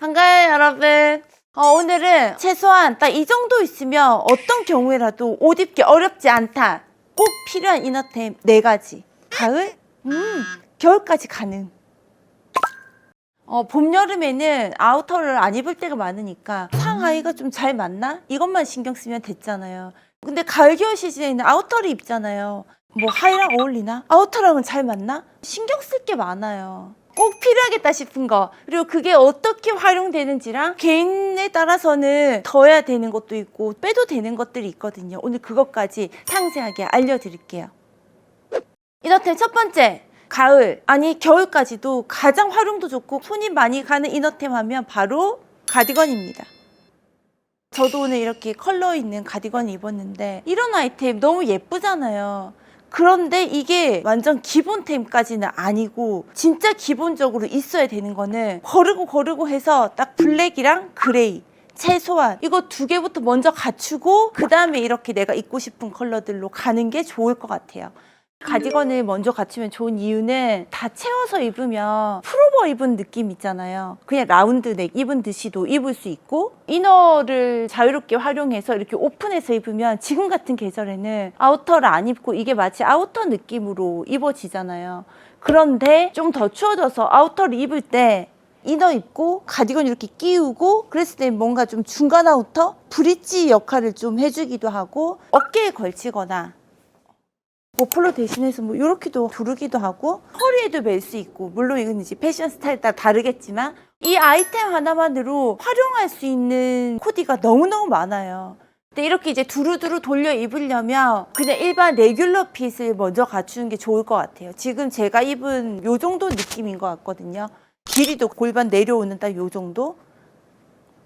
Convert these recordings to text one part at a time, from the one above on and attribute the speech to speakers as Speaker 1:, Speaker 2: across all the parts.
Speaker 1: 반가워요, 여러분. 오늘은 최소한 딱 이 정도 있으면 어떤 경우에라도 옷 입기 어렵지 않다. 꼭 필요한 이너템 4가지. 가을, 겨울까지 가능. 봄, 여름에는 아우터를 안 입을 때가 많으니까 상하의가 좀 잘 맞나? 이것만 신경 쓰면 됐잖아요. 근데 가을, 겨울 시즌에는 아우터를 입잖아요. 뭐 하의랑 어울리나? 아우터랑은 잘 맞나? 신경 쓸 게 많아요. 꼭 필요하겠다 싶은 거, 그리고 그게 어떻게 활용되는지랑 개인에 따라서는 더해야 되는 것도 있고 빼도 되는 것들이 있거든요. 오늘 그것까지 상세하게 알려드릴게요. 이너템 첫 번째, 가을 아니 겨울까지도 가장 활용도 좋고 손이 많이 가는 이너템 하면 바로 가디건입니다. 저도 오늘 이렇게 컬러 있는 가디건 입었는데 이런 아이템 너무 예쁘잖아요. 그런데 이게 완전 기본템까지는 아니고 진짜 기본적으로 있어야 되는 거는 거르고 해서 딱 블랙이랑 그레이, 최소한 이거 2개부터 먼저 갖추고 그 다음에 이렇게 내가 입고 싶은 컬러들로 가는 게 좋을 것 같아요. 가디건을 먼저 갖추면 좋은 이유는 다 채워서 입으면 풀오버 입은 느낌 있잖아요. 그냥 라운드넥 입은 듯이도 입을 수 있고, 이너를 자유롭게 활용해서 이렇게 오픈해서 입으면 지금 같은 계절에는 아우터를 안 입고 이게 마치 아우터 느낌으로 입어지잖아요. 그런데 좀 더 추워져서 아우터를 입을 때 이너 입고 가디건 이렇게 끼우고 그랬을 때 뭔가 좀 중간 아우터? 브릿지 역할을 좀 해주기도 하고, 어깨에 걸치거나 머플러 대신해서 뭐 이렇게도 두르기도 하고 허리에도 멜 수 있고, 물론 이건 이제 패션 스타일에 따라 다르겠지만 이 아이템 하나만으로 활용할 수 있는 코디가 너무너무 많아요. 근데 이렇게 이제 두루두루 돌려 입으려면 그냥 일반 레귤러 핏을 먼저 갖추는 게 좋을 것 같아요. 지금 제가 입은 요 정도 느낌인 것 같거든요. 길이도 골반 내려오는 딱 요 정도.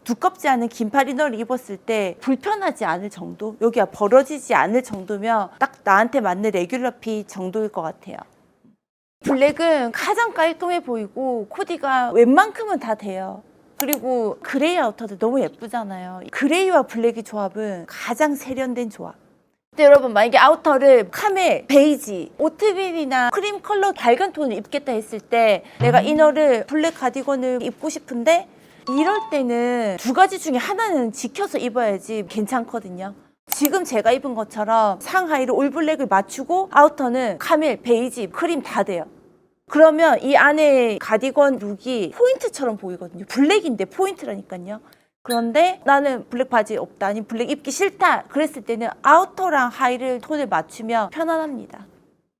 Speaker 1: 두껍지 않은 긴팔 이너를 입었을 때 불편하지 않을 정도, 여기가 벌어지지 않을 정도면 딱 나한테 맞는 레귤러 핏 정도일 것 같아요. 블랙은 가장 깔끔해 보이고 코디가 웬만큼은 다 돼요. 그리고 그레이 아우터도 너무 예쁘잖아요. 그레이와 블랙의 조합은 가장 세련된 조합. 근데 여러분, 만약에 아우터를 카멜, 베이지, 오트밀이나 크림 컬러 밝은 톤을 입겠다 했을 때 내가 이너를 블랙 가디건을 입고 싶은데 이럴 때는 2가지 중에 하나는 지켜서 입어야지 괜찮거든요. 지금 제가 입은 것처럼 상하의로 올블랙을 맞추고 아우터는 카멜, 베이지, 크림 다 돼요. 그러면 이 안에 가디건 룩이 포인트처럼 보이거든요. 블랙인데 포인트라니까요. 그런데 나는 블랙 바지 없다, 아니 블랙 입기 싫다 그랬을 때는 아우터랑 하의를 톤을 맞추면 편안합니다.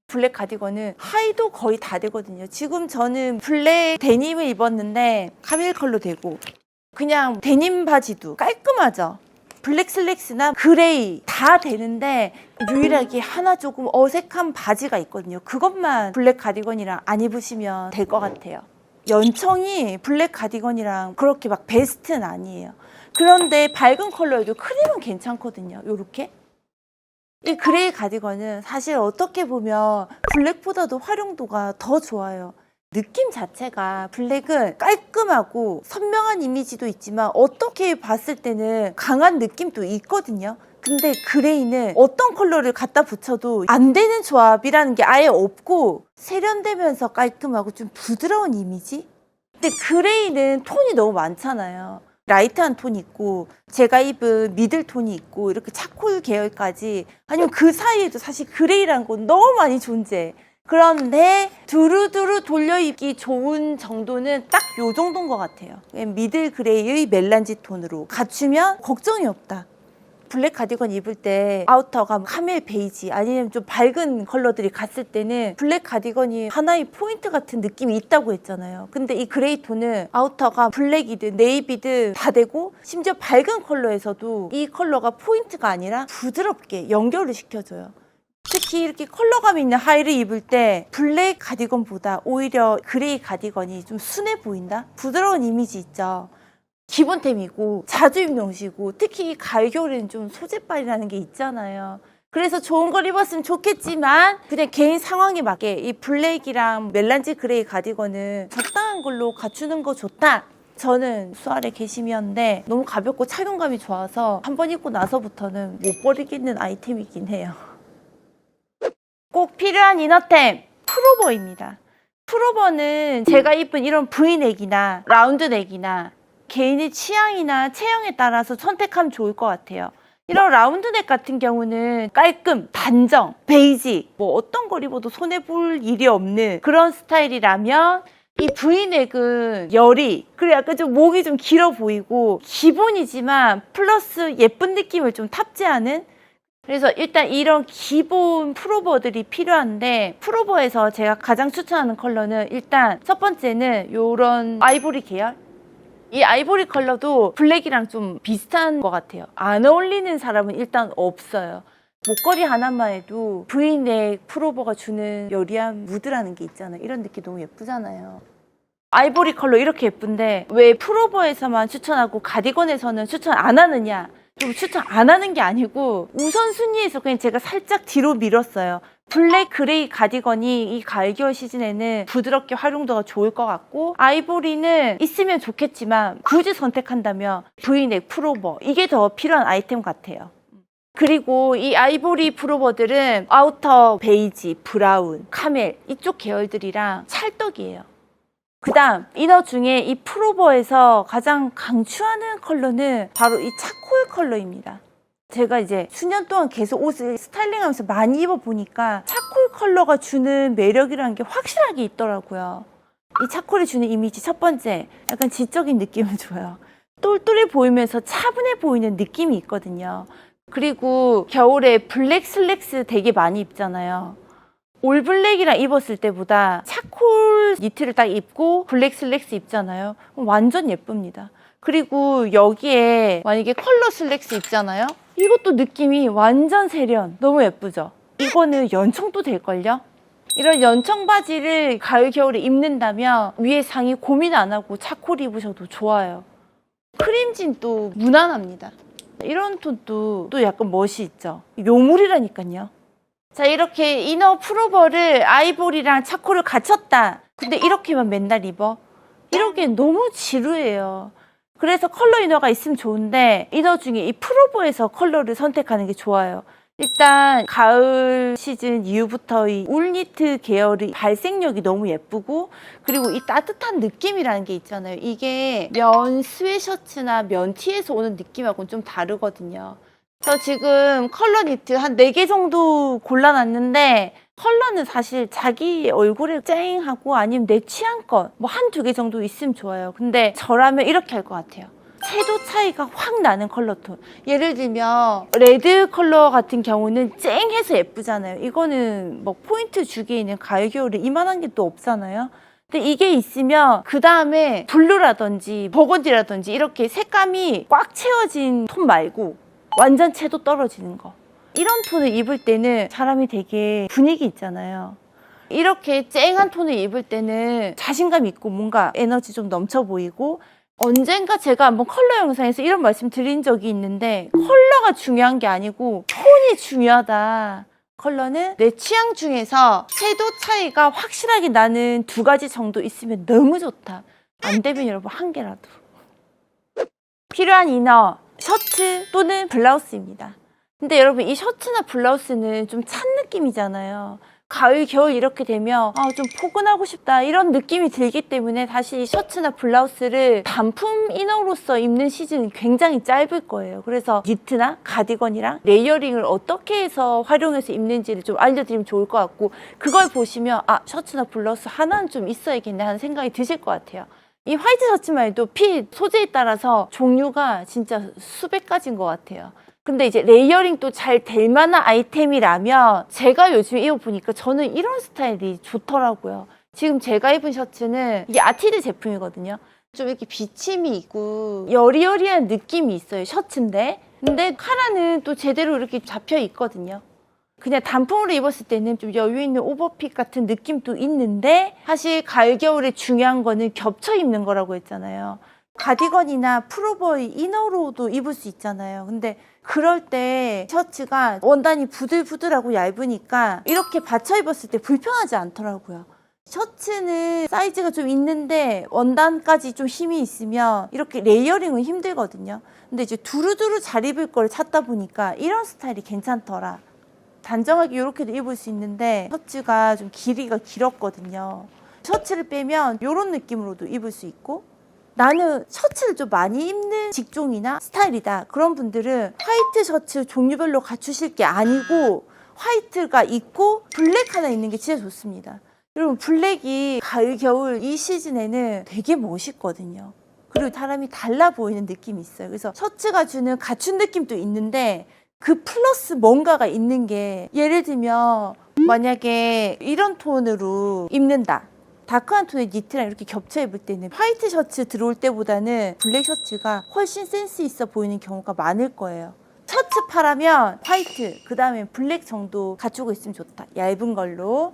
Speaker 1: 블랙 가디건은 하의도 거의 다 되거든요. 지금 저는 블랙 데님을 입었는데 카멜 컬러 되고, 그냥 데님 바지도 깔끔하죠. 블랙 슬랙스나 그레이 다 되는데 유일하게 하나 조금 어색한 바지가 있거든요. 그것만 블랙 가디건이랑 안 입으시면 될 것 같아요. 연청이 블랙 가디건이랑 그렇게 막 베스트는 아니에요. 그런데 밝은 컬러에도 크림은 괜찮거든요. 요렇게. 이 그레이 가디건은 사실 어떻게 보면 블랙보다도 활용도가 더 좋아요. 느낌 자체가 블랙은 깔끔하고 선명한 이미지도 있지만 어떻게 봤을 때는 강한 느낌도 있거든요. 근데 그레이는 어떤 컬러를 갖다 붙여도 안 되는 조합이라는 게 아예 없고 세련되면서 깔끔하고 좀 부드러운 이미지? 근데 그레이는 톤이 너무 많잖아요. 라이트한 톤이 있고 제가 입은 미들 톤이 있고 이렇게 차콜 계열까지, 아니면 그 사이에도 사실 그레이라는 건 너무 많이 존재해. 그런데 두루두루 돌려 입기 좋은 정도는 딱 요 정도인 것 같아요. 미들 그레이의 멜란지 톤으로 갖추면 걱정이 없다. 블랙 가디건 입을 때 아우터가 카멜 베이지 아니면 좀 밝은 컬러들이 갔을 때는 블랙 가디건이 하나의 포인트 같은 느낌이 있다고 했잖아요. 근데 이 그레이 톤은 아우터가 블랙이든 네이비든 다 되고, 심지어 밝은 컬러에서도 이 컬러가 포인트가 아니라 부드럽게 연결을 시켜줘요. 특히 이렇게 컬러감 있는 하의를 입을 때 블랙 가디건보다 오히려 그레이 가디건이 좀 순해 보인다? 부드러운 이미지 있죠. 기본템이고 자주 입는 옷이고, 특히 가을 겨울에는 좀 소재빨이라는 게 있잖아요. 그래서 좋은 걸 입었으면 좋겠지만 그냥 개인 상황에 맞게 이 블랙이랑 멜란지 그레이 가디건은 적당한 걸로 갖추는 거 좋다. 저는 수아레 게시미였는데 너무 가볍고 착용감이 좋아서 한번 입고 나서부터는 못 버리겠는 아이템이긴 해요. 꼭 필요한 이너템, 풀오버입니다. 풀오버는 제가 입은 이런 V넥이나 라운드넥이나 개인의 취향이나 체형에 따라서 선택하면 좋을 것 같아요. 이런 라운드넥 같은 경우는 깔끔, 단정, 베이직, 뭐 어떤 걸 입어도 손해볼 일이 없는 그런 스타일이라면 이 V넥은 열이, 그리고 약간 좀 목이 좀 길어 보이고 기본이지만 플러스 예쁜 느낌을 좀 탑재하는, 그래서 일단 이런 기본 풀오버들이 필요한데, 풀오버에서 제가 가장 추천하는 컬러는 일단 첫 번째는 요런 아이보리 계열. 이 아이보리 컬러도 블랙이랑 좀 비슷한 것 같아요. 안 어울리는 사람은 일단 없어요. 목걸이 하나만 해도 V넥 풀오버가 주는 여리한 무드라는 게 있잖아요. 이런 느낌 너무 예쁘잖아요. 아이보리 컬러 이렇게 예쁜데 왜 풀오버에서만 추천하고 가디건에서는 추천 안 하느냐? 좀 추천 안 하는 게 아니고 우선순위에서 그냥 제가 살짝 뒤로 밀었어요. 블랙 그레이 가디건이 이 가을 겨울 시즌에는 부드럽게 활용도가 좋을 것 같고, 아이보리는 있으면 좋겠지만 굳이 선택한다면 V넥 풀오버 이게 더 필요한 아이템 같아요. 그리고 이 아이보리 풀오버들은 아우터 베이지, 브라운, 카멜 이쪽 계열들이랑 찰떡이에요. 그 다음 이너 중에 이 풀오버에서 가장 강추하는 컬러는 바로 이 차콜 컬러입니다. 제가 이제 수년 동안 계속 옷을 스타일링하면서 많이 입어보니까 차콜 컬러가 주는 매력이라는 게 확실하게 있더라고요. 이 차콜이 주는 이미지, 첫 번째, 약간 지적인 느낌을 줘요. 똘똘해 보이면서 차분해 보이는 느낌이 있거든요. 그리고 겨울에 블랙 슬랙스 되게 많이 입잖아요. 올 블랙이랑 입었을 때보다 차콜 니트를 딱 입고 블랙 슬랙스 입잖아요. 완전 예쁩니다. 그리고 여기에 만약에 컬러 슬랙스 입잖아요. 이것도 느낌이 완전 세련, 너무 예쁘죠? 이거는 연청도 될걸요? 이런 연청 바지를 가을 겨울에 입는다면 위에 상의 고민 안 하고 차콜 입으셔도 좋아요. 크림진도 무난합니다. 이런 톤도 또 약간 멋이 있죠? 요물이라니까요. 자, 이렇게 이너 풀오버를 아이보리랑 차콜을 갖췄다. 근데 이렇게만 맨날 입어? 이러기엔 너무 지루해요. 그래서 컬러 이너가 있으면 좋은데 이너 중에 이 풀오버에서 컬러를 선택하는 게 좋아요. 일단 가을 시즌 이후부터 이 울니트 계열의 발색력이 너무 예쁘고, 그리고 이 따뜻한 느낌이라는 게 있잖아요. 이게 면 스웨셔츠나 면 티에서 오는 느낌하고는 좀 다르거든요. 저 지금 컬러 니트 한 4개 정도 골라놨는데, 컬러는 사실 자기 얼굴에 쨍하고 아니면 내 취향껏 뭐 한 2개 정도 있으면 좋아요. 근데 저라면 이렇게 할 것 같아요. 채도 차이가 확 나는 컬러 톤. 예를 들면 레드 컬러 같은 경우는 쨍해서 예쁘잖아요. 이거는 뭐 포인트 주기에는 가을 겨울에 이만한 게 또 없잖아요. 근데 이게 있으면 그 다음에 블루라든지 버건디라든지 이렇게 색감이 꽉 채워진 톤 말고 완전 채도 떨어지는 거, 이런 톤을 입을 때는 사람이 되게 분위기 있잖아요. 이렇게 쨍한 톤을 입을 때는 자신감 있고 뭔가 에너지 좀 넘쳐 보이고, 언젠가 제가 한번 컬러 영상에서 이런 말씀 드린 적이 있는데, 컬러가 중요한 게 아니고 톤이 중요하다. 컬러는 내 취향 중에서 채도 차이가 확실하게 나는 2가지 정도 있으면 너무 좋다. 안 되면 여러분 1개라도. 필요한 이너, 셔츠 또는 블라우스입니다. 근데 여러분 이 셔츠나 블라우스는 좀 찬 느낌이잖아요. 가을, 겨울 이렇게 되면 좀 포근하고 싶다 이런 느낌이 들기 때문에 사실 이 셔츠나 블라우스를 단품 이너로서 입는 시즌은 굉장히 짧을 거예요. 그래서 니트나 가디건이랑 레이어링을 어떻게 해서 활용해서 입는지를 좀 알려드리면 좋을 것 같고, 그걸 보시면 셔츠나 블라우스 하나는 좀 있어야겠네 하는 생각이 드실 것 같아요. 이 화이트 셔츠만 해도 핏, 소재에 따라서 종류가 진짜 수백 가지인 것 같아요. 근데 이제 레이어링도 잘 될 만한 아이템이라면, 제가 요즘 입어보니까 저는 이런 스타일이 좋더라고요. 지금 제가 입은 셔츠는 이게 아티드 제품이거든요. 좀 이렇게 비침이 있고 여리여리한 느낌이 있어요, 셔츠인데. 근데 카라는 또 제대로 이렇게 잡혀 있거든요. 그냥 단품으로 입었을 때는 좀 여유 있는 오버핏 같은 느낌도 있는데, 사실 가을 겨울에 중요한 거는 겹쳐 입는 거라고 했잖아요. 가디건이나 풀오버의 이너로도 입을 수 있잖아요. 근데 그럴 때 셔츠가 원단이 부들부들하고 얇으니까 이렇게 받쳐 입었을 때 불편하지 않더라고요. 셔츠는 사이즈가 좀 있는데 원단까지 좀 힘이 있으면 이렇게 레이어링은 힘들거든요. 근데 이제 두루두루 잘 입을 걸 찾다 보니까 이런 스타일이 괜찮더라. 단정하게 이렇게도 입을 수 있는데 셔츠가 좀 길이가 길었거든요. 셔츠를 빼면 이런 느낌으로도 입을 수 있고, 나는 셔츠를 좀 많이 입는 직종이나 스타일이다. 그런 분들은 화이트 셔츠 종류별로 갖추실 게 아니고 화이트가 있고 블랙 하나 있는 게 진짜 좋습니다. 여러분 블랙이 가을 겨울 이 시즌에는 되게 멋있거든요. 그리고 사람이 달라 보이는 느낌이 있어요. 그래서 셔츠가 주는 갖춘 느낌도 있는데 그 플러스 뭔가가 있는 게, 예를 들면 만약에 이런 톤으로 입는다. 다크한 톤의 니트랑 이렇게 겹쳐 입을 때는 화이트 셔츠 들어올 때보다는 블랙 셔츠가 훨씬 센스 있어 보이는 경우가 많을 거예요. 셔츠 파라면 화이트, 그 다음에 블랙 정도 갖추고 있으면 좋다. 얇은 걸로.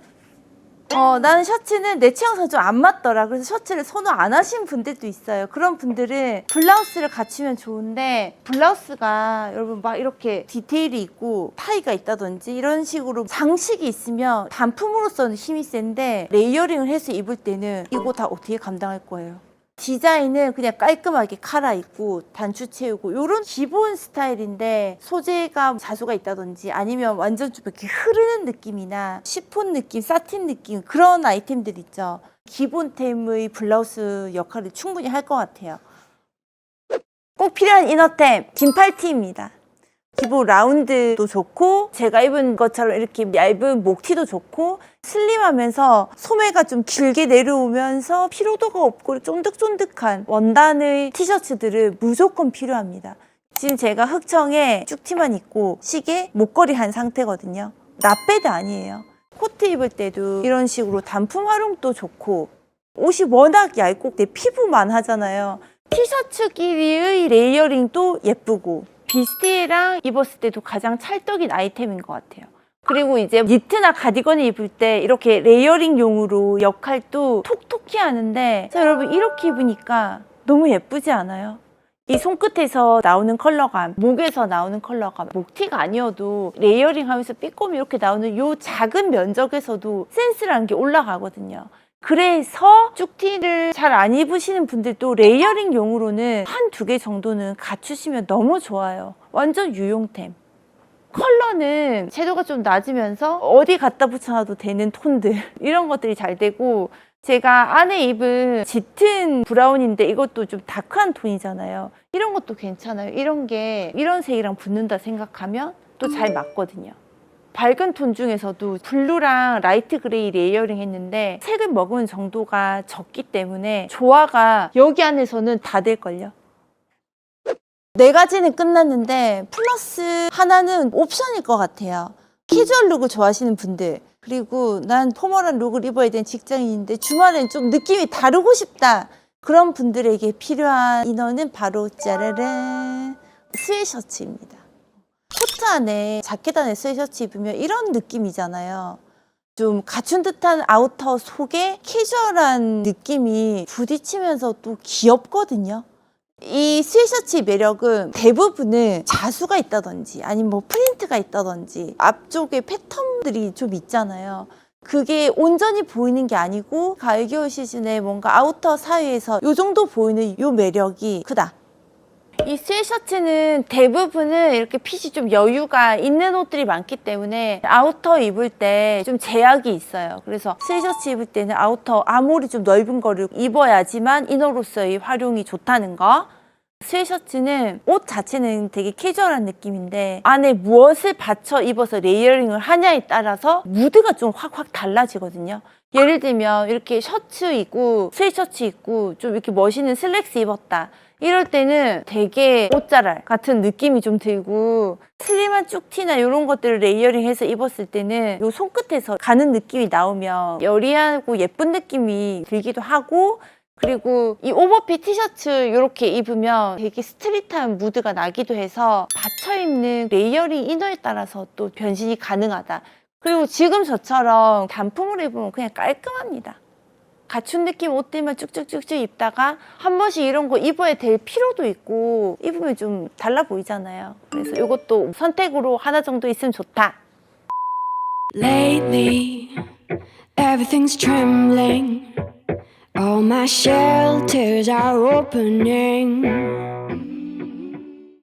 Speaker 1: 나는 셔츠는 내 체형상 좀 안 맞더라. 그래서 셔츠를 선호 안 하시는 분들도 있어요. 그런 분들은 블라우스를 갖추면 좋은데, 블라우스가 여러분 막 이렇게 디테일이 있고 타이가 있다든지 이런 식으로 장식이 있으면 단품으로서는 힘이 센데 레이어링을 해서 입을 때는 이거 다 어떻게 감당할 거예요? 디자인은 그냥 깔끔하게 카라 입고 단추 채우고 이런 기본 스타일인데, 소재가 자수가 있다든지 아니면 완전 좀 이렇게 흐르는 느낌이나 시폰 느낌, 사틴 느낌, 그런 아이템들 있죠. 기본템의 블라우스 역할을 충분히 할 것 같아요. 꼭 필요한 이너템, 긴팔티입니다. 기본 라운드도 좋고 제가 입은 것처럼 이렇게 얇은 목티도 좋고, 슬림하면서 소매가 좀 길게 내려오면서 피로도가 없고 쫀득쫀득한 원단의 티셔츠들은 무조건 필요합니다. 지금 제가 흑청에 쭉티만 입고 시계, 목걸이 한 상태거든요. 납배드 아니에요. 코트 입을 때도 이런 식으로 단품 활용도 좋고, 옷이 워낙 얇고 내 피부만 하잖아요. 티셔츠끼리의 레이어링도 예쁘고 비스티랑 입었을 때도 가장 찰떡인 아이템인 것 같아요. 그리고 이제 니트나 가디건을 입을 때 이렇게 레이어링용으로 역할도 톡톡히 하는데, 자, 여러분 이렇게 입으니까 너무 예쁘지 않아요? 이 손끝에서 나오는 컬러감, 목에서 나오는 컬러감, 목티가 아니어도 레이어링 하면서 삐꼼이 이렇게 나오는 요 작은 면적에서도 센스라는 게 올라가거든요. 그래서 쭉티를 잘 안 입으시는 분들도 레이어링용으로는 한두 개 정도는 갖추시면 너무 좋아요. 완전 유용템. 컬러는 채도가 좀 낮으면서 어디 갖다 붙여놔도 되는 톤들, 이런 것들이 잘 되고, 제가 안에 입은 짙은 브라운인데 이것도 좀 다크한 톤이잖아요. 이런 것도 괜찮아요. 이런 게 이런 색이랑 붙는다 생각하면 또 잘 맞거든요. 밝은 톤 중에서도 블루랑 라이트 그레이 레이어링 했는데 색을 머금은 정도가 적기 때문에 조화가 여기 안에서는 다 될걸요. 4가지는 끝났는데 플러스 하나는 옵션일 것 같아요. 캐주얼 룩을 좋아하시는 분들, 그리고 난 포멀한 룩을 입어야 되는 직장인인데 주말엔 좀 느낌이 다르고 싶다, 그런 분들에게 필요한 이너는 바로 짜라란 스웨셔츠입니다. 코트 안에 자켓 안에 스웨셔츠 입으면 이런 느낌이잖아요. 좀 갖춘 듯한 아우터 속에 캐주얼한 느낌이 부딪히면서 또 귀엽거든요. 이 스웨셔츠의 매력은 대부분은 자수가 있다든지 아니면 뭐 프린트가 있다든지 앞쪽에 패턴들이 좀 있잖아요. 그게 온전히 보이는 게 아니고 가을 겨울 시즌에 뭔가 아우터 사이에서 요 정도 보이는 요 매력이 크다. 이 스웨셔츠는 대부분은 이렇게 핏이 좀 여유가 있는 옷들이 많기 때문에 아우터 입을 때 좀 제약이 있어요. 그래서 스웨셔츠 입을 때는 아우터 아무리 좀 넓은 거를 입어야지만 이너로서의 활용이 좋다는 거. 스웨셔츠는 옷 자체는 되게 캐주얼한 느낌인데 안에 무엇을 받쳐 입어서 레이어링을 하냐에 따라서 무드가 좀 확확 달라지거든요. 예를 들면 이렇게 셔츠 입고 스웨셔츠 입고 좀 이렇게 멋있는 슬랙스 입었다, 이럴 때는 되게 옷자랄 같은 느낌이 좀 들고, 슬림한 쭉티나 이런 것들을 레이어링해서 입었을 때는 요 손끝에서 가는 느낌이 나오면 여리하고 예쁜 느낌이 들기도 하고, 그리고 이 오버핏 티셔츠 이렇게 입으면 되게 스트릿한 무드가 나기도 해서 받쳐 입는 레이어링 이너에 따라서 또 변신이 가능하다. 그리고 지금 저처럼 단품으로 입으면 그냥 깔끔합니다. 갖춘 느낌 옷들만 쭉쭉쭉쭉 입다가 한 번씩 이런 거 입어야 될 필요도 있고 입으면 좀 달라 보이잖아요. 그래서 이것도 선택으로 하나 정도 있으면 좋다.
Speaker 2: Lately, everything's trembling. All my shelters are opening.